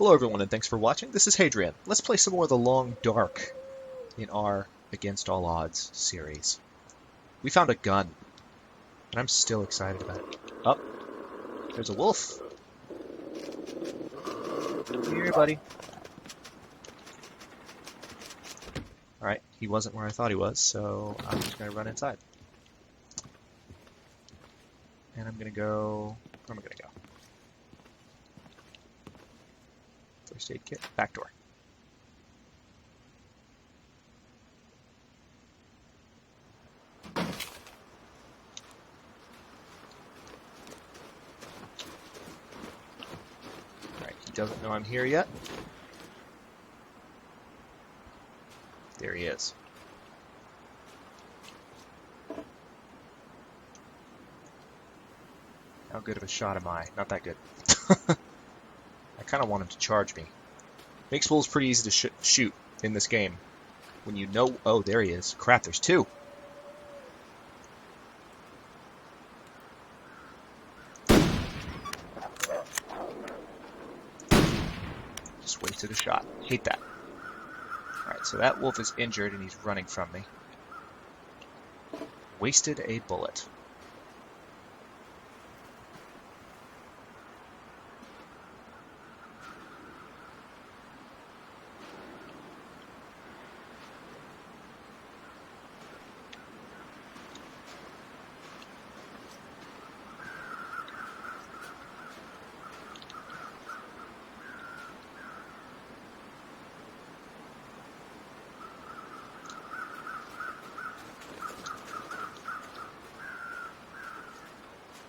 Hello everyone and thanks for watching. This is Hadrian. Let's play some more of the Long Dark in our Against All Odds series. We found a gun, and I'm still excited about it. Oh, there's a wolf. Here, buddy. Alright, he wasn't where I thought he was, so I'm just going to run inside. And I'm going to go... Where am I going to go? First aid kit. Back door. Alright, he doesn't know I'm here yet. There he is. How good of a shot am I? Not that good. I kind of want him to charge me. Makes wolves pretty easy to shoot in this game. When you know... Oh, there he is. Crap, there's two. Just wasted a shot. Hate that. Alright, so that wolf is injured and he's running from me. Wasted a bullet.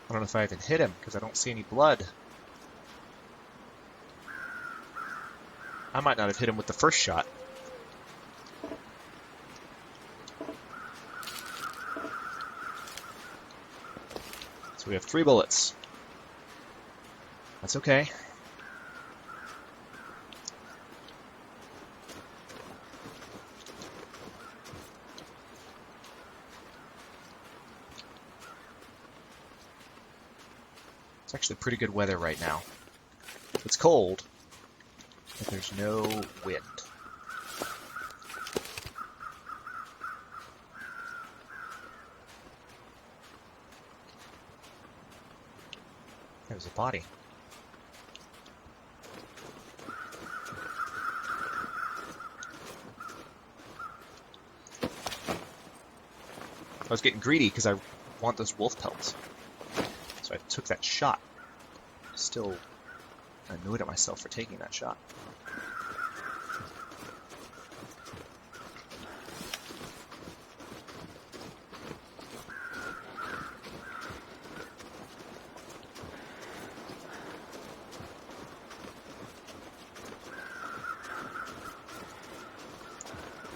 I don't know if I even hit him, because I don't see any blood. I might not have hit him with the first shot. So we have 3 bullets. That's okay. It's actually pretty good weather right now. It's cold, but there's no wind. There's a body. I was getting greedy because I want those wolf pelts. So I took that shot. Still annoyed at myself for taking that shot.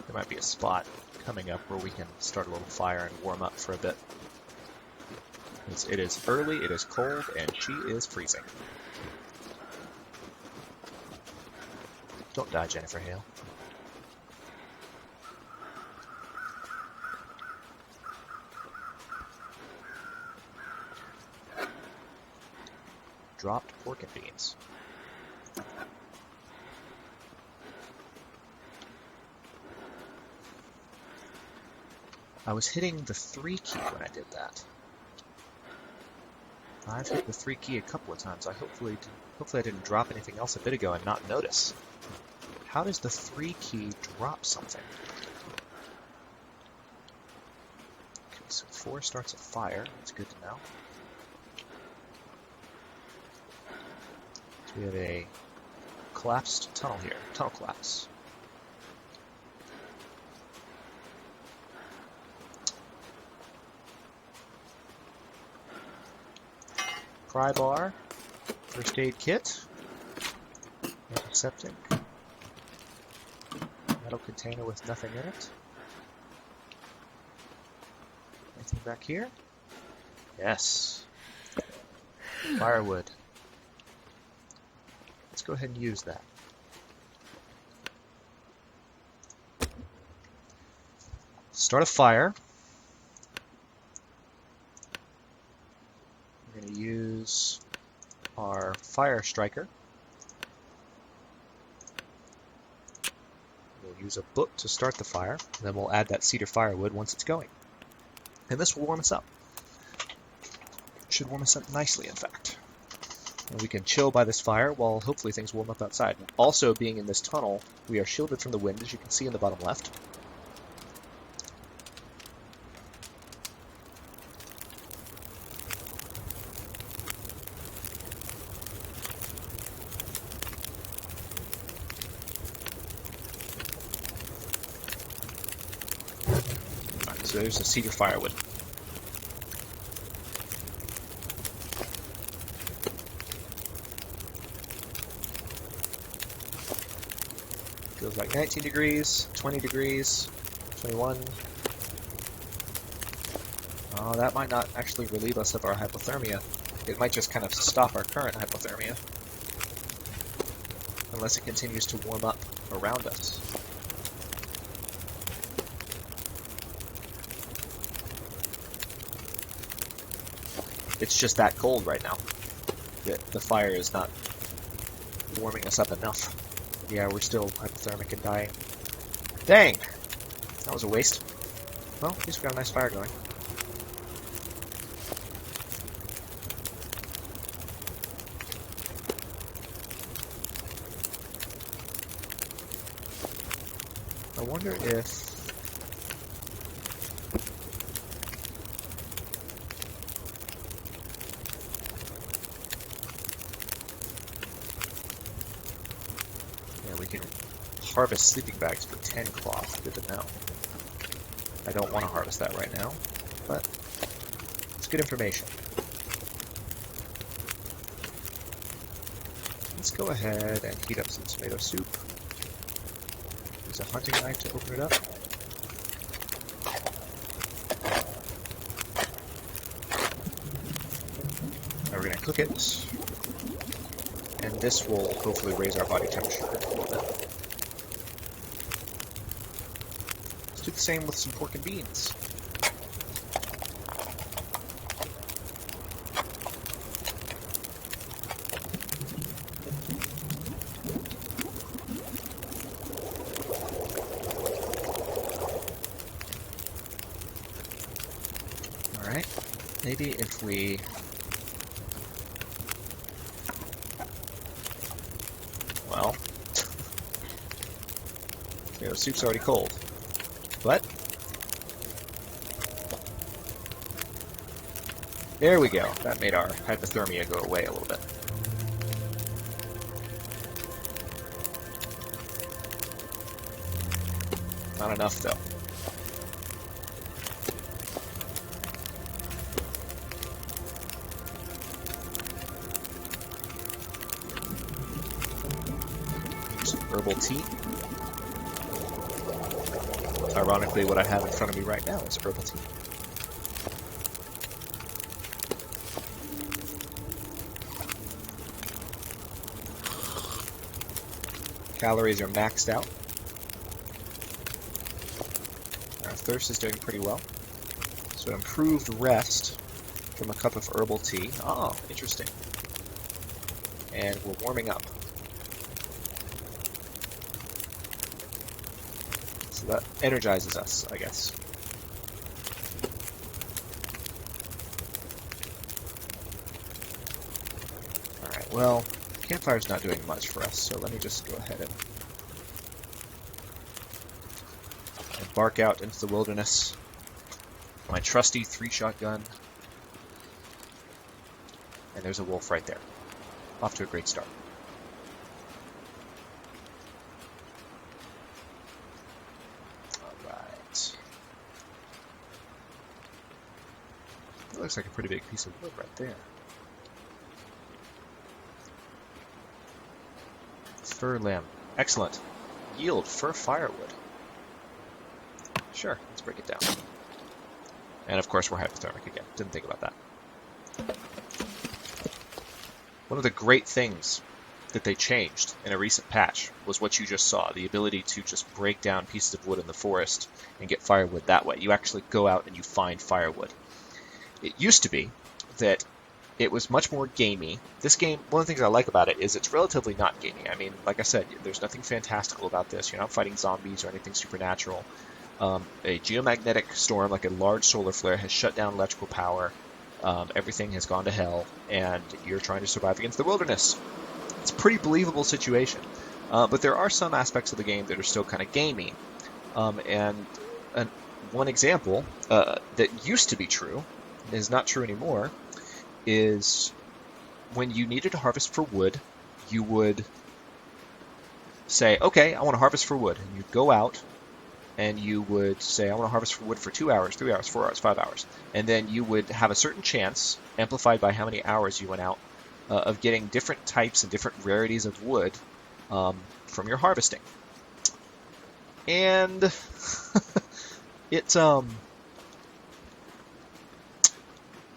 There might be a spot coming up where we can start a little fire and warm up for a bit. It is early, it is cold, and she is freezing. Don't die, Jennifer Hale. Dropped pork and beans. I was hitting the 3 key when I did that. I've hit the 3 key a couple of times. Hopefully I didn't drop anything else a bit ago and not notice. How does the 3 key drop something? Okay, so 4 starts a fire. That's good to know. So we have a collapsed tunnel here. Tunnel collapse. Pry bar, first aid kit, antiseptic, metal container with nothing in it. Anything back here? Yes. Firewood. Let's go ahead and use that. Start a fire. We're going to use our fire striker. We'll use a book to start the fire, and then we'll add that cedar firewood once it's going. And this will warm us up. It should warm us up nicely, in fact. And we can chill by this fire while hopefully things warm up outside. Also, being in this tunnel, we are shielded from the wind, as you can see in the bottom left. Right, so there's the cedar firewood. Feels like 19 degrees, 20 degrees, 21. Oh, that might not actually relieve us of our hypothermia. It might just kind of stop our current hypothermia. Unless it continues to warm up around us. It's just that cold right now. The fire is not warming us up enough. Yeah, we're still hypothermic and dying. Dang! That was a waste. Well, at least we got a nice fire going. I wonder if... we can harvest sleeping bags for 10 cloth. Good to know. I don't want to harvest that right now, but it's good information. Let's go ahead and heat up some tomato soup. Use a hunting knife to open it up. Now we're going to cook it. And this will hopefully raise our body temperature a little bit. Let's do the same with some pork and beans. Alright, maybe if we... Well, the soup's already cold, but there we go. That made our hypothermia go away a little bit. Not enough, though. Herbal tea. Ironically, what I have in front of me right now is herbal tea. Calories are maxed out. Our thirst is doing pretty well. So improved rest from a cup of herbal tea. Oh, interesting. And we're warming up. That energizes us, I guess. Alright, well, campfire's not doing much for us, so let me just go ahead and embark out into the wilderness. My trusty 3-shot gun. And there's a wolf right there. Off to a great start. That looks like a pretty big piece of wood right there. Fir limb. Excellent. Yield fir firewood. Sure, let's break it down. And of course we're hypothermic again. Didn't think about that. One of the great things that they changed in a recent patch was what you just saw, the ability to just break down pieces of wood in the forest and get firewood that way. You actually go out and you find firewood. It used to be that it was much more gamey. This game, one of the things I like about it is it's relatively not gamey. I mean, like I said, there's nothing fantastical about this. You're not fighting zombies or anything supernatural. A geomagnetic storm, like a large solar flare, has shut down electrical power. Everything has gone to hell, and you're trying to survive against the wilderness. It's a pretty believable situation. But there are some aspects of the game that are still kind of gamey. And one example that used to be true, is not true anymore, is when you needed to harvest for wood, you would say, okay, I want to harvest for wood. And you'd go out and you would say, I want to harvest for wood for 2 hours, 3 hours, 4 hours, 5 hours. And then you would have a certain chance, amplified by how many hours you went out, of getting different types and different rarities of wood from your harvesting. And it's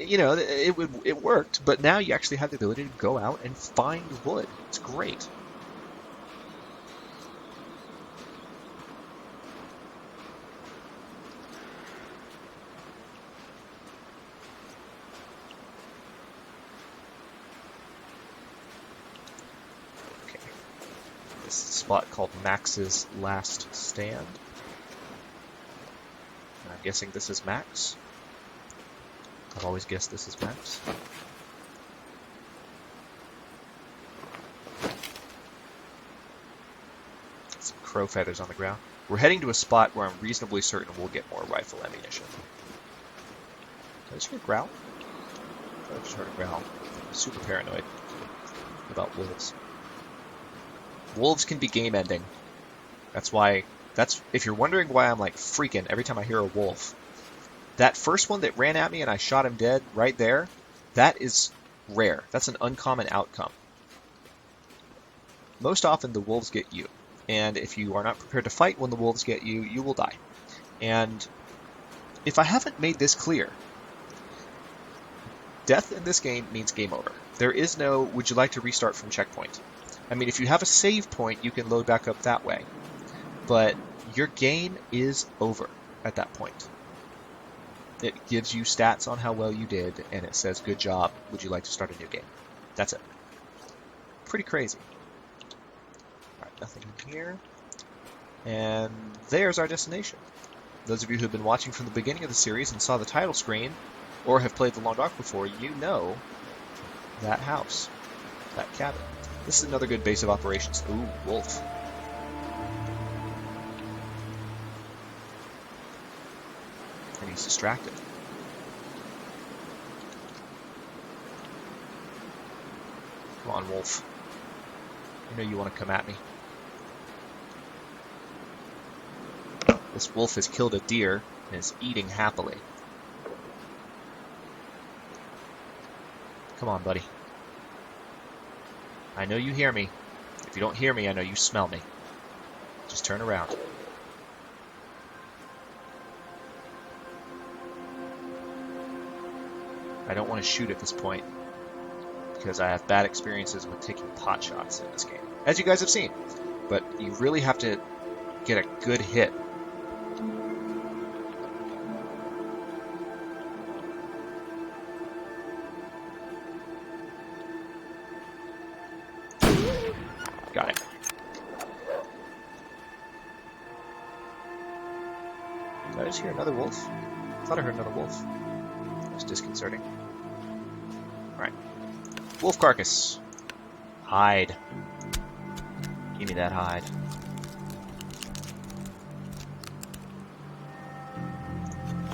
it worked, but now you actually have the ability to go out and find wood. It's great. Okay. This spot called Max's Last Stand. And I'm guessing this is Max. I've always guessed this is Max. Some crow feathers on the ground. We're heading to a spot where I'm reasonably certain we'll get more rifle ammunition. Did I just hear a growl? I just heard a growl. I'm super paranoid about wolves. Wolves can be game ending. If you're wondering why I'm like freaking every time I hear a wolf, that first one that ran at me and I shot him dead right there, that is rare. That's an uncommon outcome. Most often the wolves get you. And if you are not prepared to fight when the wolves get you, you will die. And if I haven't made this clear, death in this game means game over. There is no, would you like to restart from checkpoint? I mean, if you have a save point, you can load back up that way. But your game is over at that point. It gives you stats on how well you did, and it says, good job, would you like to start a new game? That's it. Pretty crazy. Alright, nothing in here. And there's our destination. Those of you who have been watching from the beginning of the series and saw the title screen, or have played The Long Dark before, you know that house, that cabin. This is another good base of operations. Ooh, wolf. And he's distracted. Come on, wolf. I know you want to come at me. This wolf has killed a deer and is eating happily. Come on, buddy. I know you hear me. If you don't hear me, I know you smell me. Just turn around. I don't want to shoot at this point, because I have bad experiences with taking pot shots in this game, as you guys have seen. But you really have to get a good hit. Got it. Did I just hear another wolf? I thought I heard another wolf. That's disconcerting. Alright. Wolf carcass. Hide. Give me that hide.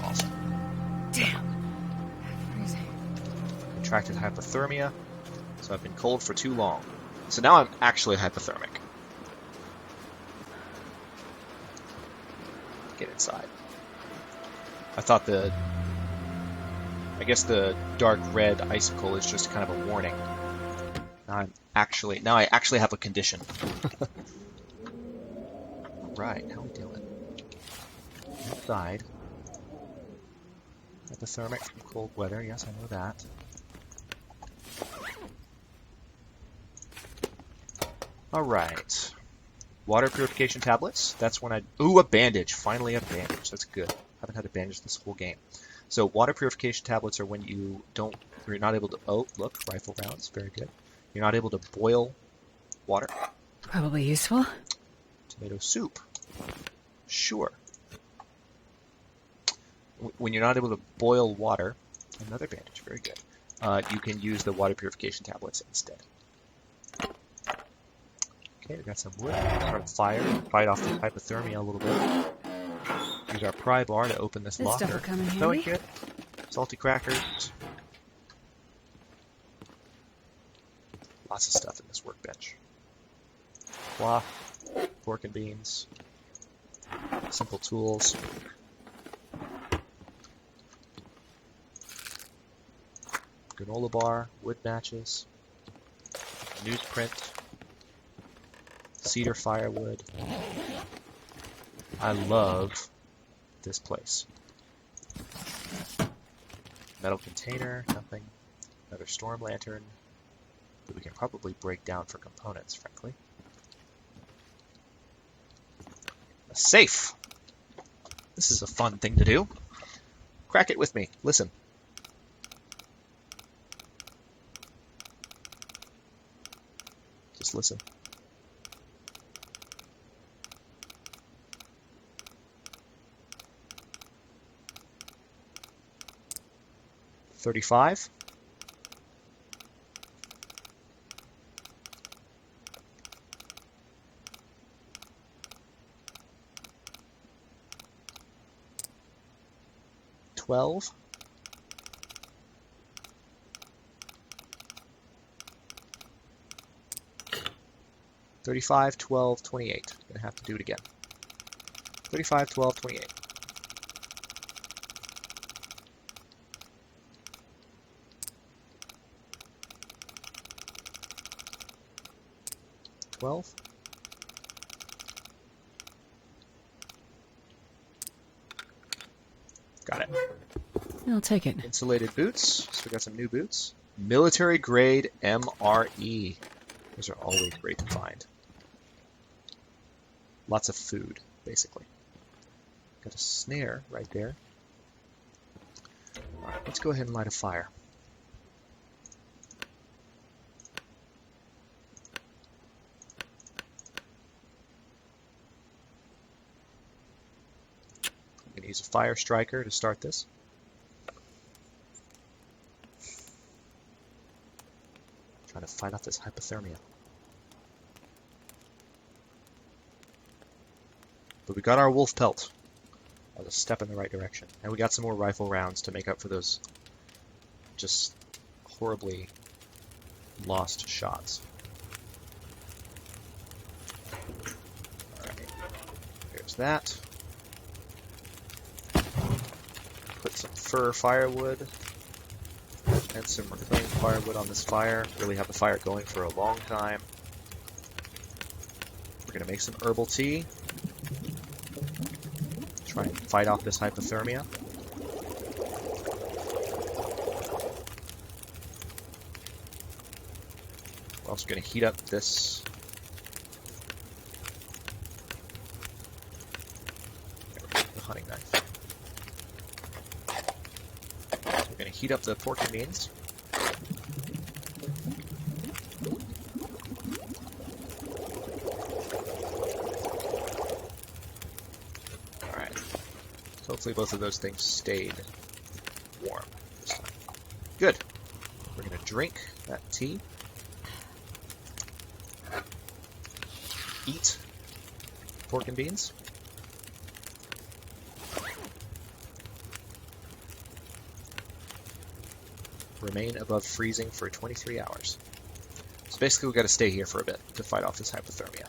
Awesome. Damn. Freezing. Contracted hypothermia. So I've been cold for too long. So now I'm actually hypothermic. Get inside. I guess the dark red icicle is just kind of a warning. Now I actually have a condition. Right, how we doing? Outside. Hypothermic from cold weather, yes, I know that. Alright. Water purification tablets. That's when ooh, a bandage. Finally a bandage. That's good. Haven't had a bandage this whole game. So water purification tablets are when you don't You're not able to... Oh, look, rifle rounds. Very good. You're not able to boil water. Probably useful. Tomato soup. Sure. When you're not able to boil water, another bandage. Very good. You can use the water purification tablets instead. Okay, we got some wood. Start a fire. Fight off the hypothermia a little bit. Use our pry bar to open this This locker. stuff will come in handy. Delicate. Salty crackers. Lots of stuff in this workbench. Cloth, pork and beans, simple tools. Granola bar, wood matches, newsprint, cedar firewood. I love this place. Metal container, nothing. Another storm lantern that we can probably break down for components, frankly. A safe! This is a fun thing to do. Crack it with me. Listen. Just listen. $35. $12. $35, $12, $28. Gonna have to do it again. $35, $12, $28. $12. Got it. I'll take it. Insulated boots. So we got some new boots. Military grade MRE. Those are always great to find. Lots of food, basically. Got a snare right there. Alright, let's go ahead and light a fire. I'm going to use a fire striker to start this. Trying to fight off this hypothermia. But we got our wolf pelt. That was a step in the right direction. And we got some more rifle rounds to make up for those just horribly lost shots. Alright, here's that. Put some fir firewood and some reclaimed firewood on this fire. Really have the fire going for a long time. We're going to make some herbal tea. Try and fight off this hypothermia. We're also going to heat up this the hunting knife. So we're going to heat up the pork and beans. Hopefully both of those things stayed warm this time. Good. We're going to drink that tea. Eat pork and beans. Remain above freezing for 23 hours. So basically we've got to stay here for a bit to fight off this hypothermia.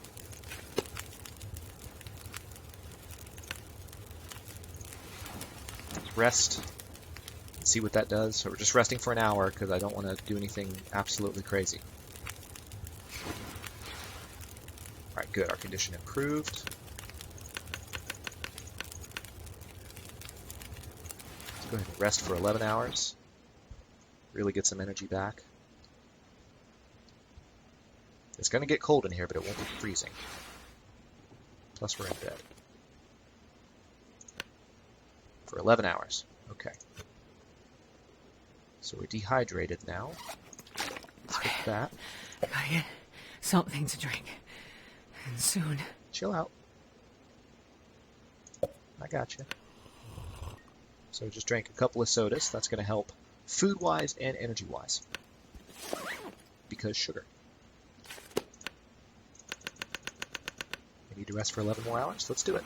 Rest and see what that does. So we're just resting for an hour because I don't want to do anything absolutely crazy. Alright, good. Our condition improved. Let's go ahead and rest for 11 hours. Really get some energy back. It's going to get cold in here, but it won't be freezing. Plus we're in bed. For 11 hours. Okay. So we're dehydrated now. Let's get that. Gotta get something to drink. And soon. Chill out. I got you. So just drank a couple of sodas. That's going to help food-wise and energy-wise. Because sugar. We need to rest for 11 more hours. Let's do it.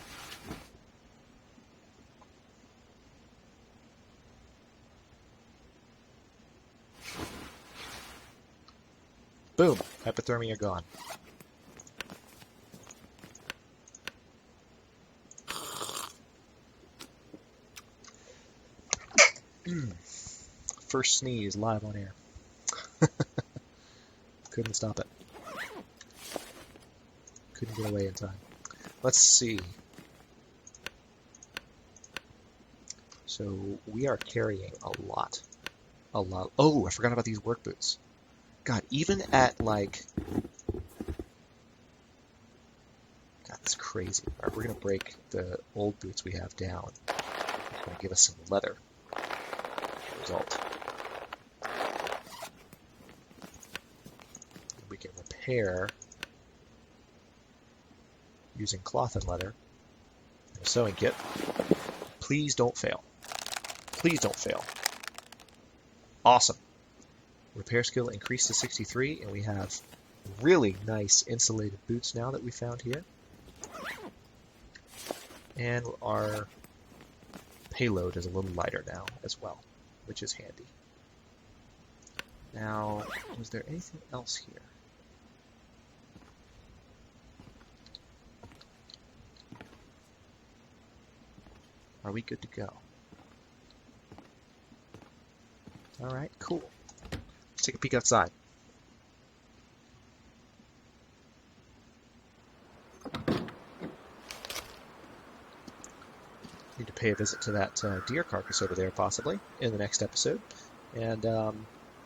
Boom. Hypothermia gone. First sneeze live on air. Couldn't stop it. Couldn't get away in time. Let's see. So we are carrying a lot. A lot. Oh, I forgot about these work boots. God, even at like... God, that's crazy. Alright, we're going to break the old boots we have down. It's going to give us some leather. Result. We can repair using cloth and leather and a sewing kit. Please don't fail. Please don't fail. Awesome. Repair skill increased to 63, and we have really nice insulated boots now that we found here. And our payload is a little lighter now as well, which is handy. Now, was there anything else here? Are we good to go? Alright, cool. Let's take a peek outside. Need to pay a visit to that deer carcass over there, possibly, in the next episode, and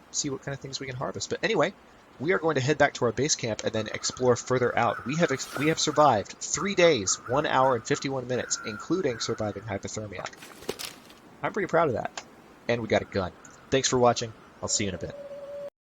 see what kind of things we can harvest. But anyway, we are going to head back to our base camp and then explore further out. We have survived 3 days, 1 hour and 51 minutes, including surviving hypothermia. I'm pretty proud of that. And we got a gun. Thanks for watching. I'll see you in a bit.